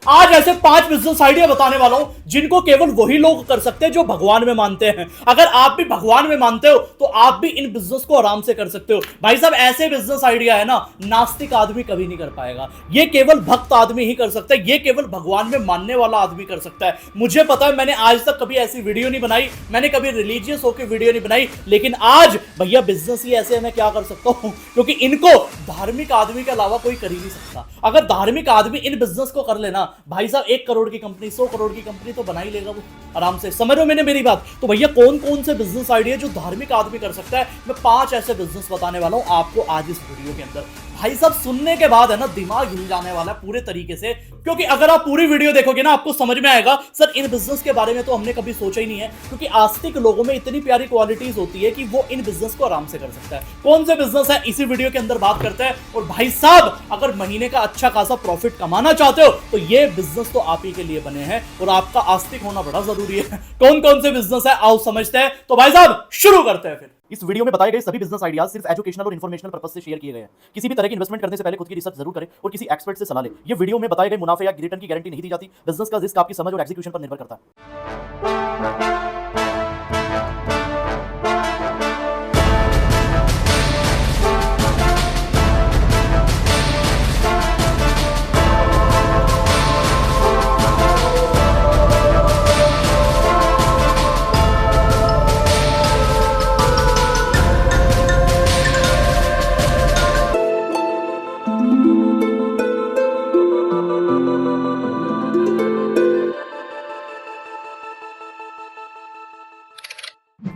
आज ऐसे 5 business idea बताने वाला हूं जिनको केवल वही लोग कर सकते हैं जो भगवान में मानते हैं। अगर आप भी भगवान में मानते हो तो आप भी इन बिजनेस को आराम से कर सकते हो। भाई साहब ऐसे बिजनेस आइडिया है ना, नास्तिक आदमी कभी नहीं कर पाएगा। ये केवल भक्त आदमी ही कर सकता है, ये केवल भगवान में मानने वाला आदमी कर सकता है। मुझे पता है मैंने आज तक कभी ऐसी वीडियो नहीं बनाई, मैंने कभी रिलीजियस होकर वीडियो नहीं बनाई, लेकिन आज भैया बिजनेस ही ऐसे मैं क्या कर सकता हूं, क्योंकि इनको धार्मिक आदमी के अलावा कोई कर ही नहीं सकता। अगर धार्मिक आदमी इन बिजनेस को कर लेना भाई साहब, 1 करोड़ की कंपनी, 100 करोड़ की कंपनी तो बना ही लेगा वो आराम से। समझ रहे हो मैंने मेरी बात? तो भैया कौन कौन से बिजनेस आइडिया जो धार्मिक आदमी कर सकता है, मैं 5 ऐसे बिजनेस बताने वाला हूं आपको आज इस वीडियो के अंदर। भाई साहब सुनने के बाद है ना दिमाग हिल जाने वाला है पूरे तरीके से, क्योंकि अगर आप पूरी वीडियो देखोगे ना आपको समझ में आएगा सर इन बिजनेस के बारे में तो हमने कभी सोचा ही नहीं है, क्योंकि आस्तिक लोगों में इतनी प्यारी क्वालिटीज होती है कि वो इन बिजनेस को आराम से कर सकता है। कौन से बिजनेस है इसी वीडियो के अंदर बात करते हैं। और भाई साहब अगर महीने का अच्छा खासा प्रॉफिट कमाना चाहते हो तो ये बिजनेस तो आप ही के लिए बने हैं और आपका आस्तिक होना बड़ा जरूरी है। कौन कौन से बिजनेस है आओ समझते हैं। तो भाई साहब शुरू करते हैं। फिर इस वीडियो में बताए गए सभी बिजनेस आइडियाज सिर्फ एजुकेशनल और इन्फॉर्मेशनल पर्पस से शेयर किए गए हैं। किसी भी तरह की इन्वेस्टमेंट करने से पहले खुद की रिसर्च जरूर करें और किसी एक्सपर्ट से सलाह लें। ये वीडियो में बताए गए मुनाफे या रिटर्न की गारंटी नहीं दी जाती। बिजनेस का रिस्क आपकी समझ और एग्जीक्यूशन पर निर्भर करता है।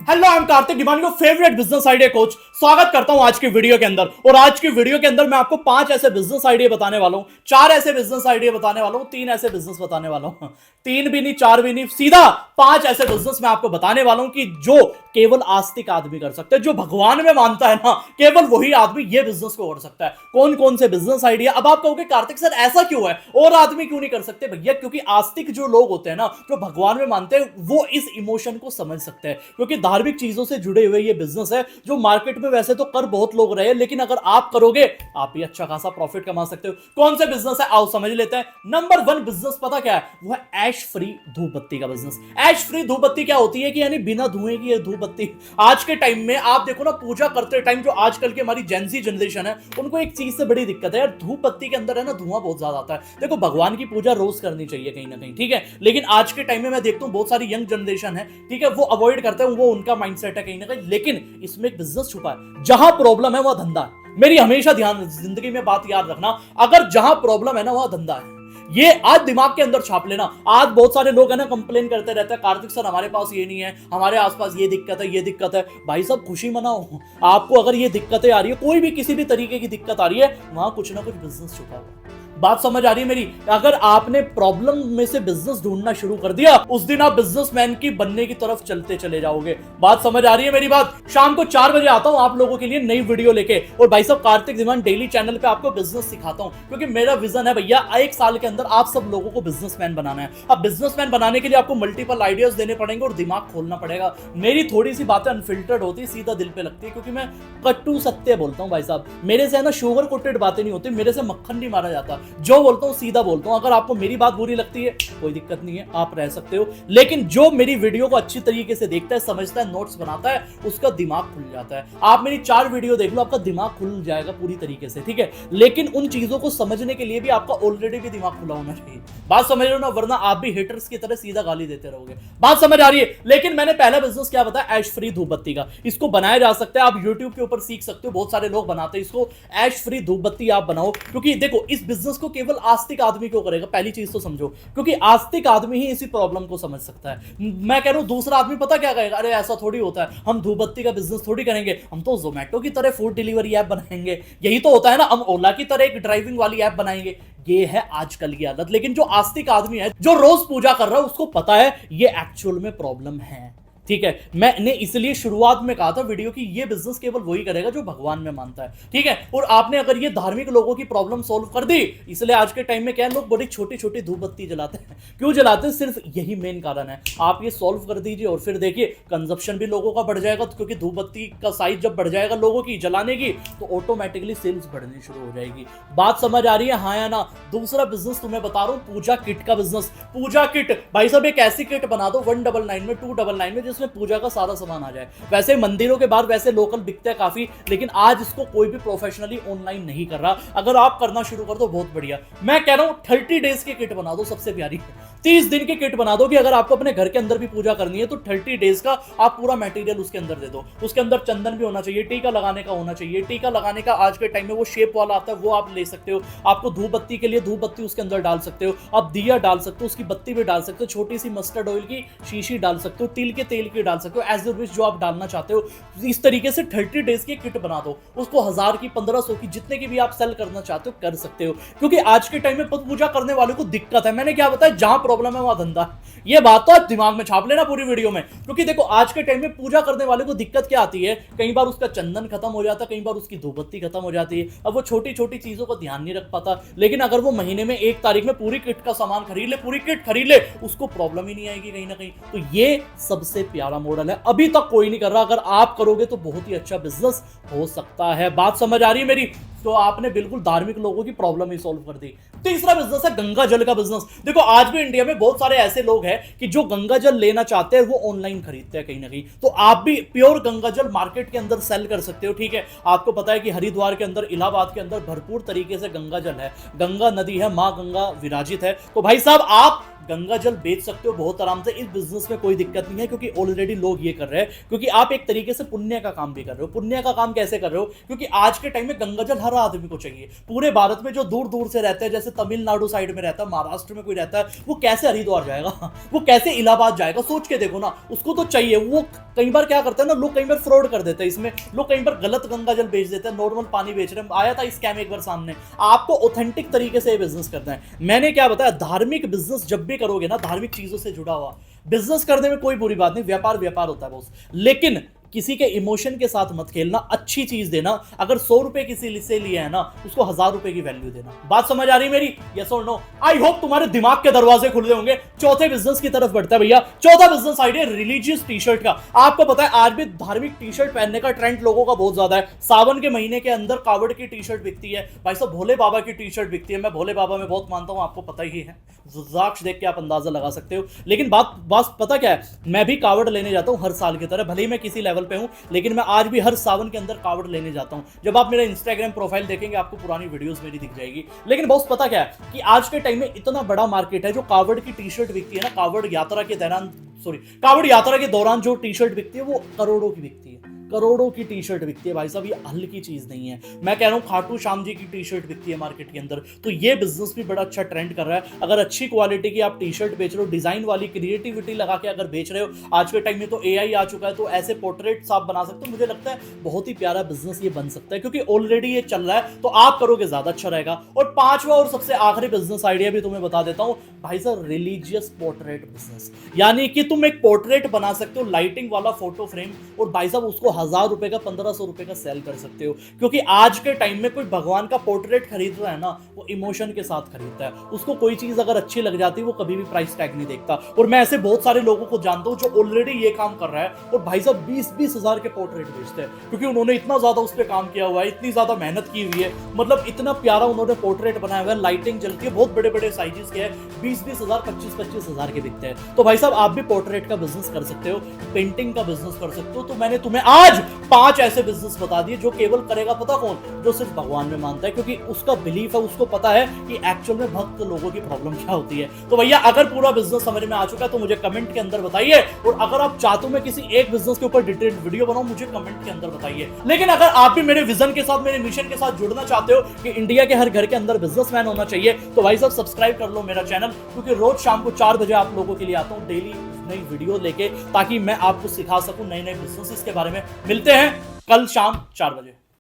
Hello I am Kartik demand, your favourite business idea coach. स्वागत करता हूं आज की वीडियो के अंदर। और आज की वीडियो के अंदर मैं आपको 5 ऐसे बिजनेस आइडिया बताने वाला हूं, 4 ऐसे बिजनेस आइडिया बताने वाला हूं, 3 ऐसे बिजनेस बताने वाला हूं। 3 भी नहीं, 4 भी नहीं, सीधा 5 ऐसे बिजनेस मैं आपको बताने वाला हूं कि जो केवल आस्तिक आदमी कर सकते हैं, जो भगवान में मानता है ना, केवल वही आदमी ये बिजनेस को कर सकता है। कौन कौन से बिजनेस आइडिया? अब आप कहोगे कार्तिक सर ऐसा क्यों है, और आदमी क्यों नहीं कर सकते? भैया क्योंकि आस्तिक जो लोग होते हैं ना, जो भगवान में मानते हैं, वो इस इमोशन को समझ सकते हैं, क्योंकि धार्मिक चीजों से जुड़े हुए ये बिजनेस है जो मार्केट में वैसे तो कर बहुत लोग रहे हैं, लेकिन अगर आप करोगे आप भी अच्छा खासा प्रॉफिट कमा सकते हो। कौन से बिजनेस है आओ समझ लेते हैं। नंबर 1 बिजनेस पता क्या है? वो है ऐश फ्री धूप बत्ती का बिजनेस। ऐश फ्री धूप बत्ती क्या होती है कि यानी बिना धुएं की ये धूप बत्ती। आज के टाइम में आप देखो ना, पूजा करते टाइम जो आजकल की हमारी जेनजी जनरेशन है, उनको एक चीज से बड़ी दिक्कत है यार, धूप बत्ती के अंदर है ना धुआं बहुत ज्यादा आता है। देखो भगवान की पूजा रोज करनी चाहिए कहीं ना कहीं, ठीक है, लेकिन आज के टाइम में मैं देखता हूं बहुत सारी यंग जनरेशन है, ठीक है, वो अवॉइड करते हैं, वो उनका माइंडसेट है कहीं ना कहीं, लेकिन इसमें एक बिजनेस छुपा है। जहां प्रॉब्लम है वह धंधा है। मेरी हमेशा ध्यान जिंदगी में बात याद रखना, अगर जहां प्रॉब्लम है ना वह धंधा है। ये आज दिमाग के अंदर छाप लेना। आज बहुत सारे लोग है ना कंप्लेन करते रहते हैं, कार्तिक सर हमारे पास ये नहीं है, हमारे आसपास ये दिक्कत है, ये दिक्कत है। भाई साहब खुशी मनाओ, आपको अगर ये दिक्कतें आ रही है, कोई भी किसी भी तरीके की दिक्कत आ रही है, वहां कुछ ना कुछ बिजनेस छुपा हुआ। बात समझ आ रही है मेरी? अगर आपने प्रॉब्लम में से बिजनेस ढूंढना शुरू कर दिया, उस दिन आप बिजनेसमैन की बनने की तरफ चलते चले जाओगे। बात समझ आ रही है मेरी बात? शाम को 4 बजे आता हूं आप लोगों के लिए नई वीडियो लेके, और भाई साहब कार्तिक डिमांड डेली चैनल पे आपको बिजनेस सिखाता हूं, क्योंकि मेरा विजन है भैया 1 साल के अंदर आप सब लोगों को बिजनेसमैन बनाना है। अब बिजनेसमैन बनाने के लिए आपको मल्टीपल आइडियाज देने पड़ेंगे और दिमाग खोलना पड़ेगा। मेरी थोड़ी सी बातें अनफिल्टर्ड होती है, सीधा दिल पे लगती है, क्योंकि मैं कट्टू सत्य बोलता हूं भाई साहब। मेरे से है ना शुगर कोटेड बातें नहीं होती, मेरे से मक्खन नहीं मारा जाता। जो बोलता हूं सीधा बोलता हूं। अगर आपको मेरी बात बुरी लगती है कोई दिक्कत नहीं है, आप रह सकते हो, लेकिन जो मेरी वीडियो को अच्छी तरीके से देखता है, समझता है, नोट्स बनाता है, उसका दिमाग खुल जाता है। आप मेरी 4 वीडियो देख लो, आपका दिमाग खुल जाएगा पूरी तरीके से, ठीक है, लेकिन उन चीजों को समझने के लिए भी आपका ऑलरेडी भी दिमाग खुला होना चाहिए। बात समझ रहे हो ना, वरना आप भी हेटर्स की तरह सीधा गाली देते रहोगे। बात समझ आ रही है? लेकिन मैंने पहला बिजनेस क्या बताया, ऐश फ्री धूप बत्ती का। इसको बनाया जा सकता है, आप यूट्यूब के ऊपर सीख सकते हो, बहुत सारे लोग बनाते हैं इसको। ऐश फ्री धूप बत्ती आप बनाओ, क्योंकि देखो इस बिजनेस को केवल आस्तिक आदमी को करेगा, पहली चीज तो समझो, क्योंकि आस्तिक आदमी ही इसी प्रॉब्लम को समझ सकता है। मैं कह रहा हूं दूसरा आदमी पता क्या कहेगा, अरे ऐसा थोड़ी होता है, हम धूप बत्ती का बिजनेस थोड़ी करेंगे, हम तो जोमेटो की तरह फूड डिलीवरी ऐप बनाएंगे, यही तो होता है ना, हम ओला की तरह एक ड्राइविंग वाली ऐप बनाएंगे। ये है आजकल की आदत। लेकिन जो आस्तिक आदमी है, जो रोज पूजा कर रहा है, उसको पता है ये एक्चुअल में प्रॉब्लम है, ठीक है, मैंने इसलिए शुरुआत में कहा था वीडियो की ये बिजनेस केवल वही करेगा जो भगवान में मानता है, ठीक है। और आपने अगर ये धार्मिक लोगों की प्रॉब्लम सॉल्व कर दी, इसलिए आज के टाइम में क्या है, लोग बड़ी छोटी छोटी धूप बत्ती जलाते हैं। क्यों जलाते हैं? सिर्फ यही मेन कारण है। आप ये सॉल्व कर दीजिए और फिर देखिए कंजप्शन भी लोगों का बढ़ जाएगा, क्योंकि धूप बत्ती का साइज जब बढ़ जाएगा लोगों की जलाने की, तो ऑटोमेटिकली सेल्स बढ़नी शुरू हो जाएगी। बात समझ आ रही है, हाँ या ना? दूसरा बिजनेस तुम्हें बता रहा हूं, पूजा किट का बिजनेस। पूजा किट भाई साहब, एक ऐसी किट बना दो 199 में 299 में, जिसमें पूजा का सारा सामान आ जाए। वैसे मंदिरों के बाहर वैसे लोकल बिकते हैं काफी, लेकिन आज इसको कोई भी प्रोफेशनली ऑनलाइन नहीं कर रहा। अगर आप करना शुरू कर दो बहुत बढ़िया। मैं कह रहा हूं 30 डेज की किट बना दो, सबसे प्यारी 30 दिन की किट बना दो कि अगर आपको अपने घर के अंदर भी पूजा करनी है तो 30 डेज का आप पूरा मटेरियल उसके अंदर दे दो। उसके अंदर चंदन भी होना चाहिए, टीका लगाने का होना चाहिए। टीका लगाने का आज के टाइम में वो शेप वाला आता है, वो आप ले सकते हो। आपको धूप बत्ती के लिए धूप बत्ती उसके अंदर डाल सकते हो, आप दिया डाल सकते हो, उसकी बत्ती भी डाल सकते हो, छोटी सी मस्टर्ड ऑयल की शीशी डाल सकते हो, तिल के तेल की डाल सकते हो, एज विच जो आप डालना चाहते हो। इस तरीके से 30 डेज की किट बना दो, उसको 1000 की 1500 की जितने की भी आप सेल करना चाहते हो कर सकते हो। क्योंकि आज के टाइम में पूजा करने वालों को दिक्कत है, मैंने क्या बताया, जहां प्रॉब्लम है वहां धंधा। ये बात तो आप दिमाग में छाप लेना पूरी वीडियो में। क्योंकि देखो आज के टाइम में पूजा करने वाले को दिक्कत क्या आती है, कई बार उसका चंदन खत्म हो जाता है, कई बार उसकी धूपबत्ती खत्म हो जाती है। अब वो छोटी छोटी चीजों को ध्यान नहीं रख पाता, लेकिन अगर वो महीने में 1 तारीख में पूरी किट का सामान खरीद ले, पूरी किट खरीद ले, उसको प्रॉब्लम ही नहीं आएगी कहीं ना कहीं। तो ये सबसे प्यारा मॉडल है, अभी तक कोई नहीं कर रहा। अगर आप करोगे तो बहुत ही अच्छा बिजनेस हो सकता है। बात समझ आ रही है मेरी? तो आपने बिल्कुल धार्मिक लोगों की प्रॉब्लम ही सॉल्व कर दी। तीसरा बिजनेस है गंगा जल का बिजनेस। देखो आज भी इंडिया में बहुत सारे ऐसे लोग हैं कि जो गंगा जल लेना चाहते हैं वो ऑनलाइन खरीदते हैं कहीं ना कहीं। तो आप भी प्योर गंगा जल मार्केट के अंदर सेल कर सकते हो, ठीक है। आपको पता है कि हरिद्वार के अंदर, इलाहाबाद के अंदर भरपूर तरीके से गंगा जल है, गंगा नदी है, मां गंगा विराजित है। तो भाई साहब आप गंगा जल बेच सकते हो बहुत आराम से। इस बिजनेस में कोई दिक्कत नहीं है, क्योंकि ऑलरेडी लोग ये कर रहे हैं। क्योंकि आप एक तरीके से पुण्य का काम भी कर रहे हो। पुण्य का काम कैसे कर रहे हो? क्योंकि आज के टाइम में गंगा जल हर आदमी को चाहिए। पूरे भारत में जो दूर दूर से रहते हैं, जैसे तमिलनाडु साइड में रहता है, महाराष्ट्र में कोई रहता है, वो कैसे हरिद्वार जाएगा? वो कैसे इलाहाबाद जाएगा? सोच के देखो ना, उसको तो चाहिए। वो कई बार क्या करते हैं ना, लोग कई बार फ्रॉड कर देते हैं इसमें। लोग कई बार गलत गंगा जल बेच देते हैं, नॉर्मल पानी बेच रहे हैं। आया था स्कैम एक बार सामने। आपको ऑथेंटिक तरीके से बिजनेस करना है। मैंने क्या बताया, धार्मिक बिजनेस जब भी करोगे ना, धार्मिक चीजों से जुड़ा हुआ बिजनेस करने में कोई बुरी बात नहीं, व्यापार व्यापार होता है बॉस। लेकिन किसी के इमोशन के साथ मत खेलना, अच्छी चीज देना। अगर 100 रुपए किसी से लिए है ना, उसको 1000 रुपए की वैल्यू देना। बात समझ आ रही है मेरी? यस और नो? आई होप तुम्हारे दिमाग के दरवाजे खुले होंगे। चौथे बिजनेस की तरफ बढ़ता है भैया। चौथा business idea religious T shirt का। आपको पता है आज भी धार्मिक टी शर्ट पहनने का ट्रेंड लोगों का बहुत ज्यादा है। सावन के महीने के अंदर कावड़ की टी शर्ट बिकती है, भाई साहब भोले बाबा की टी शर्ट बिकती है। मैं भोले बाबा में बहुत मानता हूं, आपको पता ही है, रुद्राक्ष देख के आप अंदाजा लगा सकते हो। लेकिन बात पता क्या है, मैं भी कावड़ लेने जाता हूं हर साल की तरह, भले ही मैं किसी लेवल पे हूं, लेकिन मैं आज भी हर सावन के अंदर कावड़ लेने जाता हूं। जब आप मेरा इंस्टाग्राम प्रोफाइल देखेंगे आपको पुरानी वीडियोस मेरी दिख जाएगी। लेकिन बॉस पता क्या है कि आज के टाइम में इतना बड़ा मार्केट है, जो कावड़ की टी शर्ट बिकती है ना, कावड़ यात्रा के दौरान जो टी शर्ट बिकती है वो करोड़ों की बिकती है। करोड़ों की टी शर्ट बिकती है भाई साहब, ये हल्की चीज नहीं है। मैं कह रहा हूं खाटू श्याम जी की टी शर्ट बिकती है मार्केट के अंदर। तो ये बिजनेस भी बड़ा अच्छा ट्रेंड कर रहा है। अगर अच्छी क्वालिटी की आप टी शर्ट बेच रहे हो, डिजाइन वाली, क्रिएटिविटी लगा के अगर बेच रहे हो, आज के टाइम में तो एआई आ चुका है, तो ऐसे पोर्ट्रेट्स आप बना सकते हो। मुझे लगता है बहुत ही प्यारा बिजनेस ये बन सकता है, क्योंकि ऑलरेडी ये चल रहा है, तो आप करोगे ज्यादा अच्छा रहेगा। और पांचवा और सबसे आखिरी बिजनेस आइडिया भी तुम्हें बता देता हूं भाई साहब, रिलीजियस पोर्ट्रेट बिजनेस। यानी कि तुम एक पोर्ट्रेट बना सकते हो, लाइटिंग वाला फोटो फ्रेम, और भाई साहब उसको 1000 रुपए का 1500 रुपए का सेल कर सकते हो। क्योंकि आज के टाइम में कोई भगवान का पोर्ट्रेट खरीद रहा है ना, वो इमोशन के साथ खरीदता है। उसको कोई चीज अगर अच्छी लग जाती है, वो कभी भी प्राइस टैग नहीं देखता। और मैं ऐसे बहुत सारे लोगों को जानता हूं जो ऑलरेडी ये काम कर रहा है, और भाई साहब 20-20 हजार के पोर्ट्रेट बेचते हैं, क्योंकि उन्होंने इतना ज्यादा उस पर काम किया हुआ है, इतनी ज्यादा मेहनत की हुई है। मतलब इतना प्यारा उन्होंने पोर्ट्रेट बनाया हुआ है, लाइटिंग जलती है, बहुत बड़े बड़े साइजेस के हैं, 20-20 हजार, 25-25 हजार के बिकते हैं। तो भाई साहब आप भी पोर्ट्रेट का बिजनेस कर सकते हो, पेंटिंग का बिजनेस कर सकते हो। तो मैंने तुम्हें आज 5 ऐसे बिजनेस बता दिए जो केवल करेगा पता कौन, जो सिर्फ भगवान में मानता है, क्योंकि उसका बिलीफ है, उसको पता है कि एक्चुअल में भक्त लोगों की प्रॉब्लम क्या होती है। तो भैया अगर पूरा बिजनेस समझ में आ चुका है तो मुझे कमेंट के अंदर बताइए, और अगर आप चाहते हो मैं किसी एक बिजनेस के ऊपर डिटेल्ड वीडियो बनाऊं, मुझे कमेंट के अंदर बताइए। लेकिन अगर आप भी मेरे विजन के साथ, मेरे मिशन के साथ जुड़ना चाहते हो कि इंडिया के हर घर के अंदर बिजनेसमैन होना चाहिए, तो भाई साहब सब्सक्राइब कर लो मेरा चैनल, क्योंकि रोज शाम को 4 बजे आप लोगों के लिए आता हूं डेली नई वीडियो लेके, ताकि मैं आपको सिखा सकूं नए नए बिजनेस के बारे में। मिलते हैं कल शाम 4 बजे।